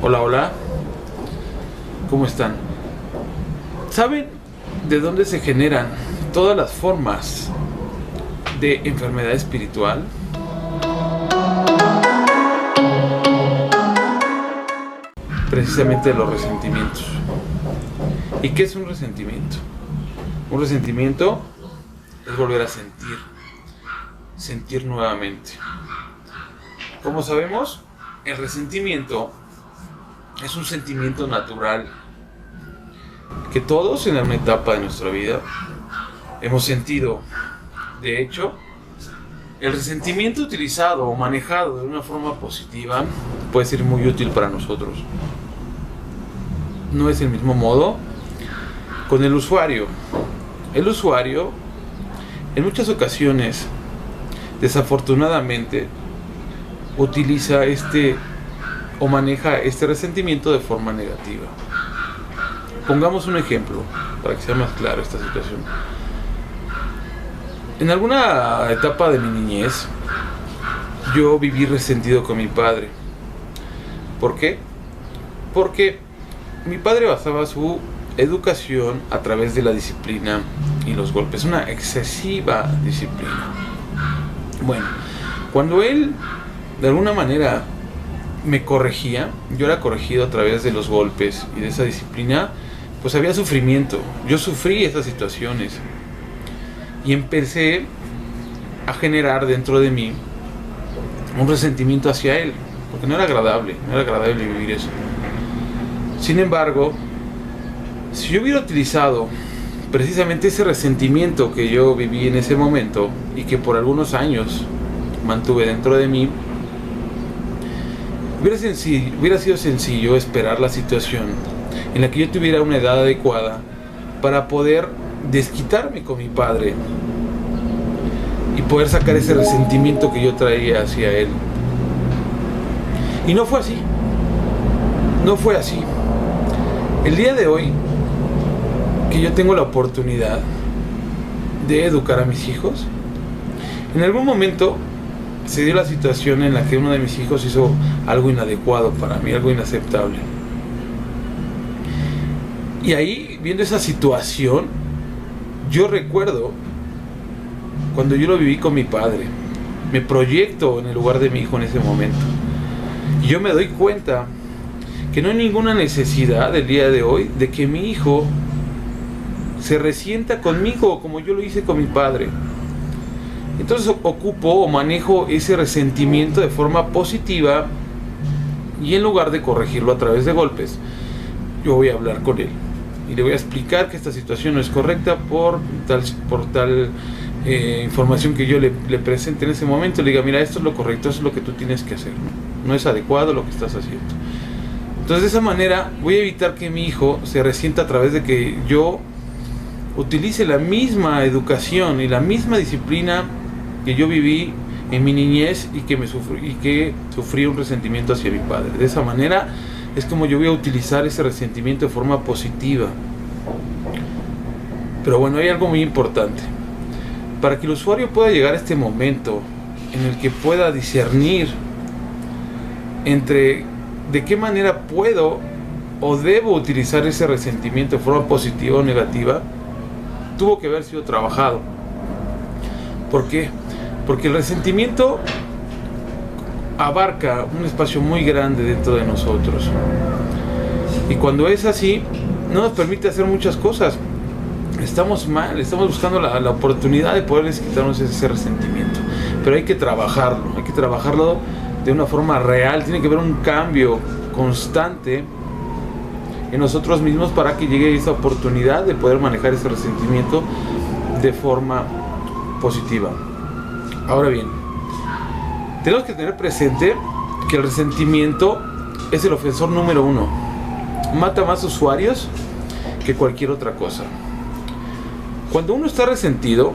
Hola, hola. ¿Cómo están? ¿Saben de dónde se generan todas las formas de enfermedad espiritual? Precisamente de los resentimientos. ¿Y qué es un resentimiento? Un resentimiento es volver a sentir nuevamente. Como sabemos, el resentimiento es un sentimiento natural que todos en alguna etapa de nuestra vida hemos sentido. De hecho, el resentimiento utilizado o manejado de una forma positiva puede ser muy útil para nosotros. No es el mismo modo con el usuario. El usuario, en muchas ocasiones, desafortunadamente, utiliza o maneja este resentimiento de forma negativa. Pongamos un ejemplo para que sea más claro esta situación. En alguna etapa de mi niñez, yo viví resentido con mi padre. ¿Por qué? Porque mi padre basaba su educación a través de la disciplina y los golpes, una excesiva disciplina. Bueno, cuando él de alguna manera me corregía, yo era corregido a través de los golpes y de esa disciplina, pues había sufrimiento. Yo sufrí esas situaciones y empecé a generar dentro de mí un resentimiento hacia él, porque no era agradable vivir eso. Sin embargo, si yo hubiera utilizado precisamente ese resentimiento que yo viví en ese momento y que por algunos años mantuve dentro de mí, hubiera sido sencillo esperar la situación en la que yo tuviera una edad adecuada para poder desquitarme con mi padre y poder sacar ese resentimiento que yo traía hacia él. Y no fue así. No fue así. El día de hoy, que yo tengo la oportunidad de educar a mis hijos, en algún momento se dio la situación en la que uno de mis hijos hizo algo inadecuado para mí, algo inaceptable. Y ahí, viendo esa situación, yo recuerdo cuando yo lo viví con mi padre. Me proyecto en el lugar de mi hijo en ese momento. Y yo me doy cuenta que no hay ninguna necesidad el día de hoy de que mi hijo se resienta conmigo como yo lo hice con mi padre. Entonces ocupo o manejo ese resentimiento de forma positiva y en lugar de corregirlo a través de golpes, yo voy a hablar con él y le voy a explicar que esta situación no es correcta por tal información que yo le presente en ese momento. Le diga, mira, esto es lo correcto, esto es lo que tú tienes que hacer, no es adecuado lo que estás haciendo. Entonces de esa manera voy a evitar que mi hijo se resienta a través de que yo utilice la misma educación y la misma disciplina que yo viví en mi niñez y que sufrí un resentimiento hacia mi padre. De esa manera es como yo voy a utilizar ese resentimiento de forma positiva. Pero bueno, hay algo muy importante. Para que el usuario pueda llegar a este momento en el que pueda discernir entre de qué manera puedo o debo utilizar ese resentimiento de forma positiva o negativa, tuvo que haber sido trabajado. ¿Por qué? Porque el resentimiento abarca un espacio muy grande dentro de nosotros. Y cuando es así, no nos permite hacer muchas cosas. Estamos mal, estamos buscando la oportunidad de poderles quitarnos ese resentimiento. Pero hay que trabajarlo de una forma real. Tiene que haber un cambio constante en nosotros mismos para que llegue esa oportunidad de poder manejar ese resentimiento de forma positiva. Ahora bien, tenemos que tener presente que el resentimiento es el ofensor número 1. Mata más usuarios que cualquier otra cosa. Cuando uno está resentido,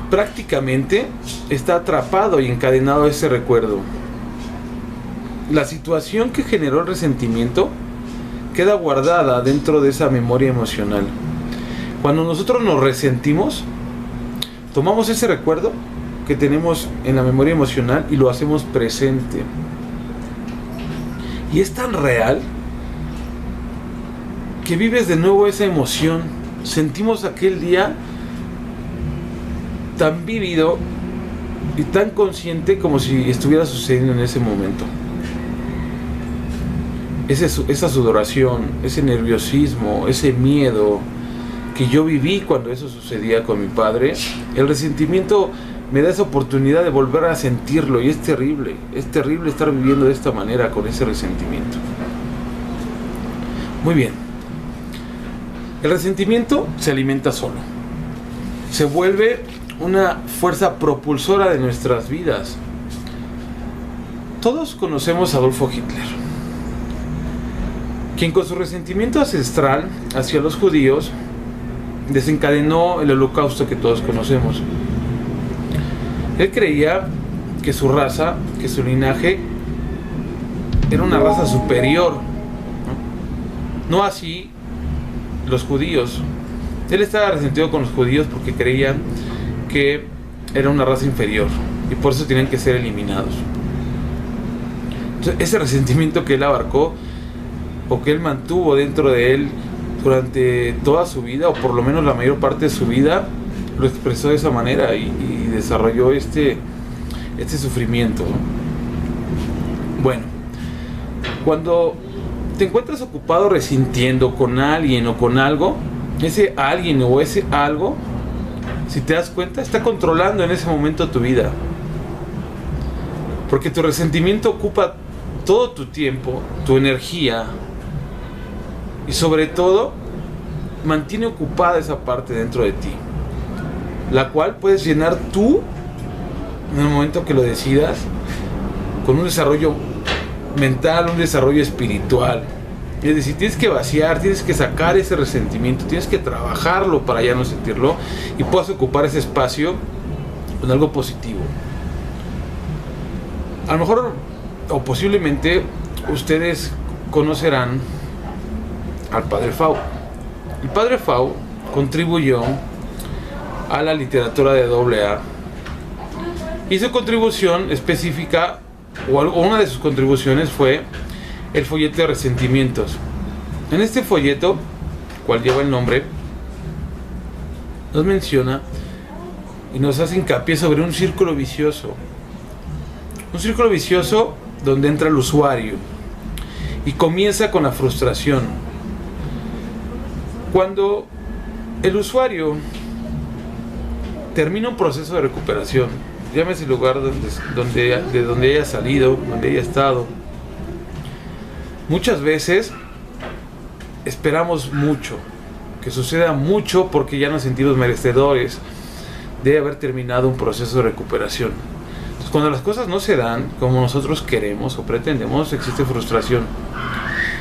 prácticamente está atrapado y encadenado a ese recuerdo. La situación que generó el resentimiento queda guardada dentro de esa memoria emocional. Cuando nosotros nos resentimos, tomamos ese recuerdo que tenemos en la memoria emocional y lo hacemos presente. Y es tan real que vives de nuevo esa emoción. Sentimos aquel día tan vívido y tan consciente como si estuviera sucediendo en ese momento. Esa sudoración, ese nerviosismo, ese miedo que yo viví cuando eso sucedía con mi padre, el resentimiento me da esa oportunidad de volver a sentirlo, y es terrible estar viviendo de esta manera con ese resentimiento. Muy bien, el resentimiento se alimenta solo, se vuelve una fuerza propulsora de nuestras vidas. Todos conocemos a Adolfo Hitler, quien con su resentimiento ancestral hacia los judíos desencadenó el holocausto que todos conocemos. Él creía que su raza, que su linaje era una raza superior, no así los judíos. Él estaba resentido con los judíos porque creían que era una raza inferior y por eso tenían que ser eliminados. Entonces, ese resentimiento que él abarcó o que él mantuvo dentro de él durante toda su vida, o por lo menos la mayor parte de su vida, lo expresó de esa manera y desarrolló este sufrimiento. Bueno, cuando te encuentras ocupado resintiendo con alguien o con algo, ese alguien o ese algo, si te das cuenta, está controlando en ese momento tu vida, porque tu resentimiento ocupa todo tu tiempo, tu energía, y sobre todo mantiene ocupada esa parte dentro de ti, la cual puedes llenar tú en el momento que lo decidas, con un desarrollo mental, un desarrollo espiritual. Es decir, tienes que vaciar, tienes que sacar ese resentimiento, tienes que trabajarlo para ya no sentirlo, y puedas ocupar ese espacio con algo positivo. A lo mejor, o posiblemente, ustedes conocerán al Padre Fau. El Padre Fau contribuyó a la literatura de AA, y su contribución específica, o una de sus contribuciones, fue el folleto de resentimientos. En este folleto, cual lleva el nombre, nos menciona y nos hace hincapié sobre un círculo vicioso. Un círculo vicioso donde entra el usuario y comienza con la frustración. Cuando el usuario termina un proceso de recuperación, llámese el lugar de donde haya salido, donde haya estado, muchas veces esperamos mucho, que suceda mucho, porque ya nos sentimos merecedores de haber terminado un proceso de recuperación. Entonces, cuando las cosas no se dan como nosotros queremos o pretendemos, existe frustración.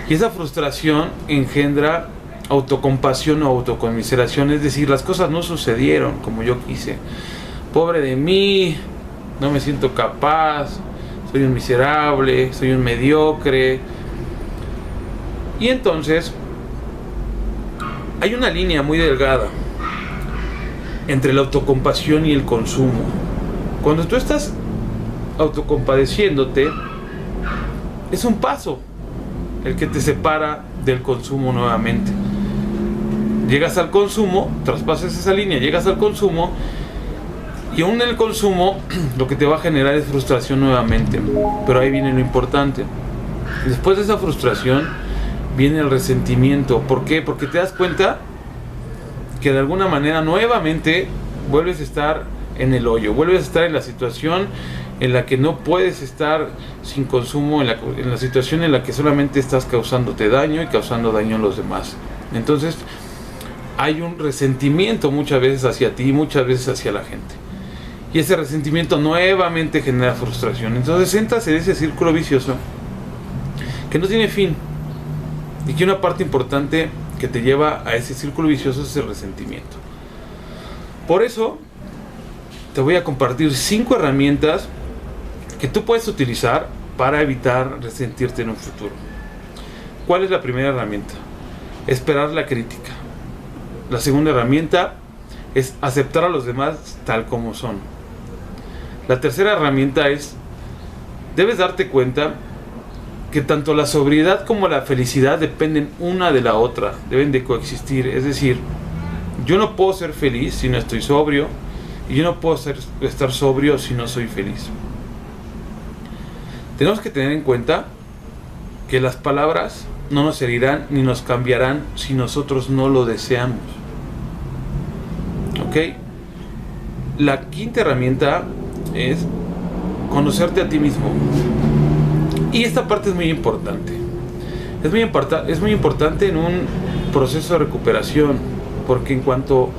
Y esa frustración engendra autocompasión o autoconmiseración, es decir, las cosas no sucedieron como yo quise. Pobre de mí, no me siento capaz, soy un miserable, soy un mediocre. Y entonces hay una línea muy delgada entre la autocompasión y el consumo. Cuando tú estás autocompadeciéndote, es un paso el que te separa del consumo nuevamente. Llegas al consumo, traspasas esa línea, llegas al consumo, y aún en el consumo lo que te va a generar es frustración nuevamente. Pero ahí viene lo importante. Después de esa frustración viene el resentimiento. ¿Por qué? Porque te das cuenta que de alguna manera nuevamente vuelves a estar en el hoyo, vuelves a estar en la situación en la que no puedes estar sin consumo, en la situación en la que solamente estás causándote daño y causando daño a los demás. Entonces hay un resentimiento muchas veces hacia ti, muchas veces hacia la gente, y ese resentimiento nuevamente genera frustración. Entonces entras en ese círculo vicioso que no tiene fin, y que una parte importante que te lleva a ese círculo vicioso es el resentimiento. Por eso te voy a compartir 5 herramientas que tú puedes utilizar para evitar resentirte en un futuro. ¿Cuál es la primera herramienta? Esperar la crítica. La segunda herramienta es aceptar a los demás tal como son. La tercera herramienta es, debes darte cuenta que tanto la sobriedad como la felicidad dependen una de la otra, deben de coexistir. Es decir, yo no puedo ser feliz si no estoy sobrio, y yo no puedo estar sobrio si no soy feliz. Tenemos que tener en cuenta que las palabras no nos herirán ni nos cambiarán si nosotros no lo deseamos. ¿Ok? La quinta herramienta es conocerte a ti mismo. Y esta parte es muy importante. Es muy importante en un proceso de recuperación, porque en cuanto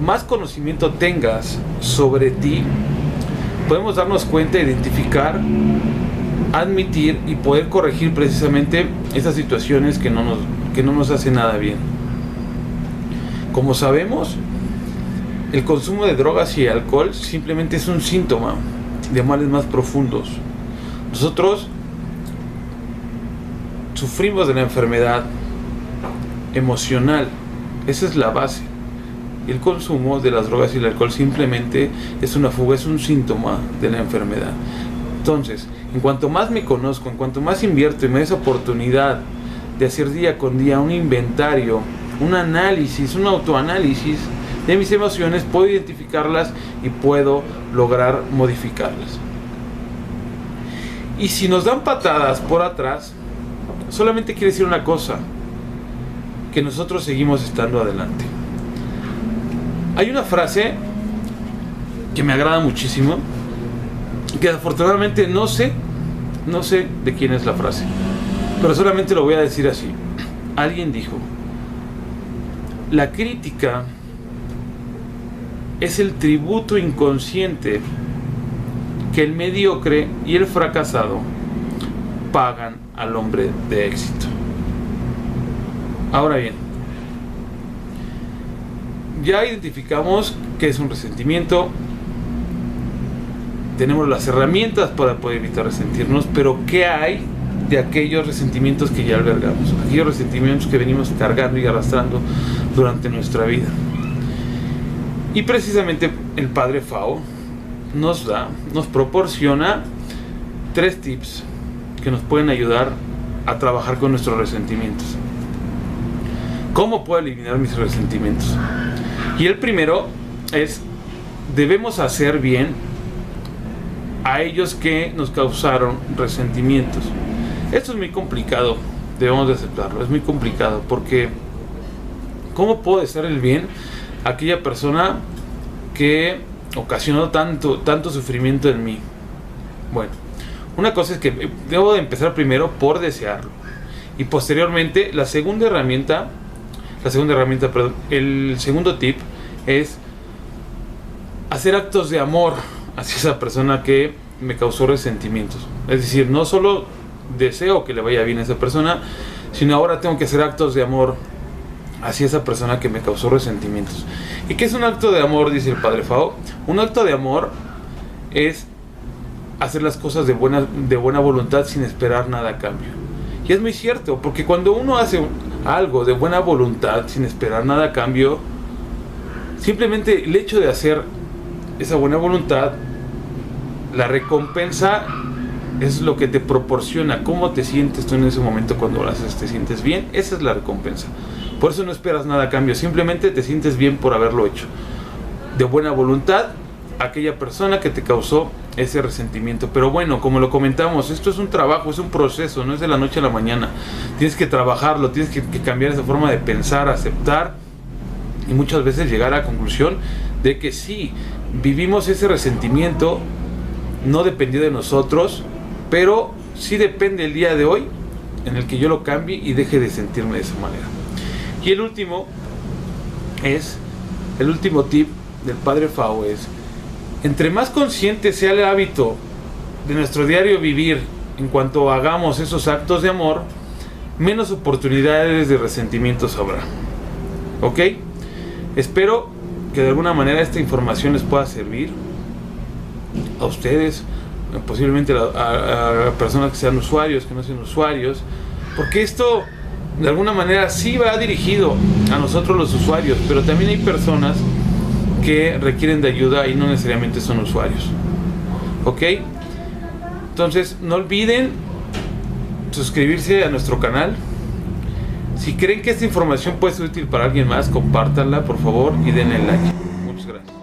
más conocimiento tengas sobre ti, podemos darnos cuenta, identificar, admitir y poder corregir precisamente esas situaciones que no nos hacen nada bien. Como sabemos, el consumo de drogas y alcohol simplemente es un síntoma de males más profundos. Nosotros sufrimos de la enfermedad emocional, esa es la base. El consumo de las drogas y el alcohol simplemente es una fuga, es un síntoma de la enfermedad. Entonces, en cuanto más me conozco, en cuanto más invierto y me da esa oportunidad de hacer día con día un inventario, un análisis, un autoanálisis de mis emociones, puedo identificarlas y puedo lograr modificarlas. Y si nos dan patadas por atrás, solamente quiere decir una cosa: que nosotros seguimos estando adelante. Hay una frase que me agrada muchísimo, que afortunadamente no sé de quién es la frase, pero solamente lo voy a decir así. Alguien dijo: la crítica es el tributo inconsciente que el mediocre y el fracasado pagan al hombre de éxito. Ahora bien, ya identificamos qué es un resentimiento, tenemos las herramientas para poder evitar resentirnos, pero ¿qué hay de aquellos resentimientos que ya albergamos? Aquellos resentimientos que venimos cargando y arrastrando durante nuestra vida. Y precisamente el Padre Fao nos proporciona 3 tips que nos pueden ayudar a trabajar con nuestros resentimientos. ¿Cómo puedo eliminar mis resentimientos? Y el primero es: debemos hacer bien a ellos que nos causaron resentimientos. Esto es muy complicado, debemos de aceptarlo. Es muy complicado porque ¿cómo puedo hacer el bien a aquella persona que ocasionó tanto sufrimiento en mí? Bueno, una cosa es que debo de empezar primero por desearlo, y posteriormente el segundo tip es hacer actos de amor hacia esa persona que me causó resentimientos. Es decir, no solo deseo que le vaya bien a esa persona, sino ahora tengo que hacer actos de amor hacia esa persona que me causó resentimientos. ¿Y qué es un acto de amor? Dice el Padre Fao. Un acto de amor es hacer las cosas de buena voluntad sin esperar nada a cambio. Y es muy cierto, porque cuando uno hace algo de buena voluntad sin esperar nada a cambio, simplemente el hecho de hacer esa buena voluntad, la recompensa es lo que te proporciona. ¿Cómo te sientes tú en ese momento cuando lo haces? ¿Te sientes bien? Esa es la recompensa. Por eso no esperas nada a cambio, simplemente te sientes bien por haberlo hecho de buena voluntad a aquella persona que te causó ese resentimiento. Pero bueno, como lo comentamos, esto es un trabajo, es un proceso, no es de la noche a la mañana. Tienes que trabajarlo, tienes que cambiar esa forma de pensar, aceptar, y muchas veces llegar a la conclusión de que sí, vivimos ese resentimiento, no dependió de nosotros, pero sí depende el día de hoy en el que yo lo cambie y deje de sentirme de esa manera. Y el último tip del Padre Fao es: entre más consciente sea el hábito de nuestro diario vivir en cuanto hagamos esos actos de amor, menos oportunidades de resentimientos habrá. ¿Ok? Espero que de alguna manera esta información les pueda servir a ustedes, posiblemente a personas que sean usuarios, que no sean usuarios, porque esto de alguna manera sí va dirigido a nosotros los usuarios, pero también hay personas que requieren de ayuda y no necesariamente son usuarios. ¿Ok? Entonces no olviden suscribirse a nuestro canal. Si creen que esta información puede ser útil para alguien más, compártanla por favor y denle like. Muchas gracias.